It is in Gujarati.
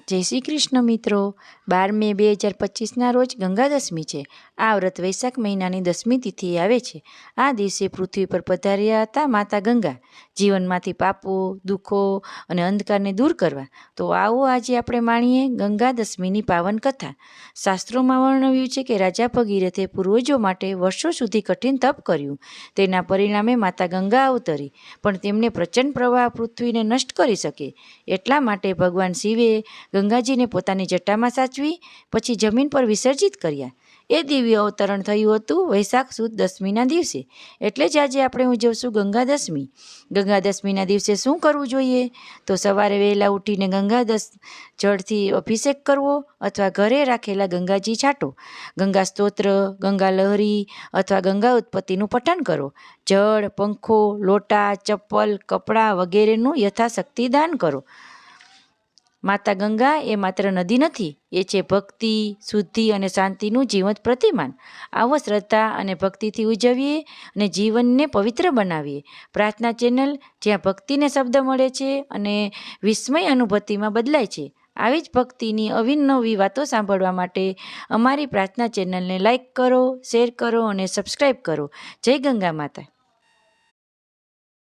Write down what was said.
જય શ્રી કૃષ્ણ મિત્રો। 12 મે 2025ના રોજ ગંગા દશમી છે। આ વ્રત વૈશાખ મહિનાની 10મી તિથિએ આવે છે। આ દિવસે પૃથ્વી પર પધાર્યા હતા માતા ગંગા, જીવનમાંથી પાપો, દુઃખો અને અંધકારને દૂર કરવા। તો આવો આજે આપણે માણીએ ગંગા દશમીની પાવન કથા। શાસ્ત્રોમાં વર્ણવ્યું છે કે રાજા ભગીરથે પૂર્વજો માટે વર્ષો સુધી કઠિન તપ કર્યું। તેના પરિણામે માતા ગંગા અવતરી, પણ તેમને પ્રચંડ પ્રવાહ પૃથ્વીને નષ્ટ કરી શકે, એટલા માટે ભગવાન શિવે ગંગાજીને પોતાની જટામાં સાચવી પછી જમીન પર વિસર્જિત કર્યા। એ દિવ્ય અવતરણ થયું હતું વૈશાખ સુદ દશમીના દિવસે, એટલે જ આજે આપણે ઉજવશું ગંગા દશમી। ગંગા દશમીના દિવસે શું કરવું જોઈએ? તો સવારે વહેલા ઉઠીને જળથી અભિષેક કરવો અથવા ઘરે રાખેલા ગંગાજી છાંટો, ગંગા સ્તોત્ર, ગંગા લહરી અથવા ગંગા ઉત્પત્તિનું પઠન કરો, જળ, પંખો, લોટા, ચપ્પલ, કપડાં વગેરેનું યથાશક્તિ દાન કરો। માતા ગંગા એ માત્ર નદી નથી, એ છે ભક્તિ, શુદ્ધિ અને શાંતિનું જીવંત પ્રતિમાન। આવો શ્રદ્ધા અને ભક્તિથી ઉજવીએ અને જીવનને પવિત્ર બનાવીએ। પ્રાર્થના ચેનલ, જ્યાં ભક્તિને શબ્દ મળે છે અને વિસ્મય અનુભૂતિમાં બદલાય છે। આવી જ ભક્તિની અવિનવી વાતો સાંભળવા માટે અમારી પ્રાર્થના ચેનલને લાઈક કરો, શેર કરો અને સબસ્ક્રાઈબ કરો। જય ગંગા માતા।